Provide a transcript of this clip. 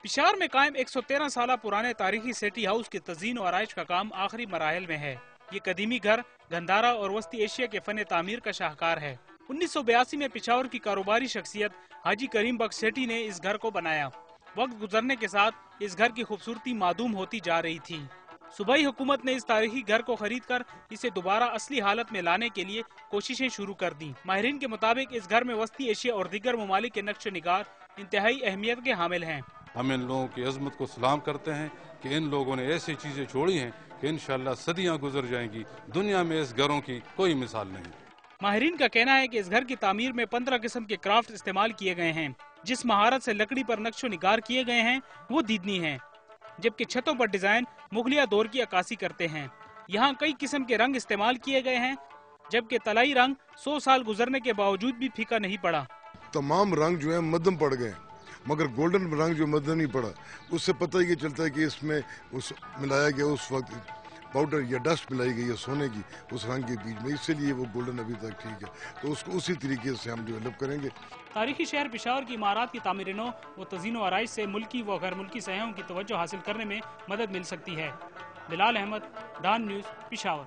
پشاور میں قائم 113 سالہ پرانے تاریخی سیٹی ہاؤس کے تزئین و آرائش کا کام آخری مراحل میں ہے۔ یہ قدیمی گھر گندھارا اور وسطی ایشیا کے فن تعمیر کا شاہکار ہے۔ 1982 میں پشاور کی کاروباری شخصیت حاجی کریم بخش سیٹی نے اس گھر کو بنایا۔ وقت گزرنے کے ساتھ اس گھر کی خوبصورتی معدوم ہوتی جا رہی تھی۔ صوبائی حکومت نے اس تاریخی گھر کو خرید کر اسے دوبارہ اصلی حالت میں لانے کے لیے کوششیں شروع کر دیں۔ ماہرین کے مطابق اس گھر میں وسطی ایشیا اور دیگر ممالک کے نقش و نگار انتہائی اہمیت کے حامل ہیں۔ ہم ان لوگوں کی عظمت کو سلام کرتے ہیں کہ ان لوگوں نے ایسی چیزیں چھوڑی ہیں کہ انشاءاللہ صدیاں گزر جائیں گی، دنیا میں اس گھروں کی کوئی مثال نہیں۔ ماہرین کا کہنا ہے کہ اس گھر کی تعمیر میں 15 قسم کے کرافٹ استعمال کیے گئے ہیں۔ جس مہارت سے لکڑی پر نقش و نگار کیے گئے ہیں وہ دیدنی ہے، جبکہ چھتوں پر ڈیزائن مغلیہ دور کی عکاسی کرتے ہیں۔ یہاں کئی قسم کے رنگ استعمال کیے گئے ہیں، جبکہ طلائی رنگ 100 سال گزرنے کے باوجود بھی پھیکا نہیں پڑا۔ تمام رنگ جو ہیں مدھم پڑ گئے، مگر گولڈن رنگ جو مدھم نہیں پڑا، اس سے پتہ یہ چلتا ہے کہ اس میں ملایا گیا اس وقت پاؤڈر یا ڈسٹ ملائی گئی ہے سونے کی اس رنگ کے بیچ میں، اس لیے وہ گولڈن ابھی تک ٹھیک ہے، تو اس کو اسی طریقے سے ہم ڈیولپ کریں گے۔ تاریخی شہر پشاور کی عمارات کی تعمیر نو و تزئین و آرائش سے ملکی و غیر ملکی سیاحوں کی توجہ حاصل کرنے میں مدد مل سکتی ہے۔ بلال احمد، ڈان نیوز، پشاور۔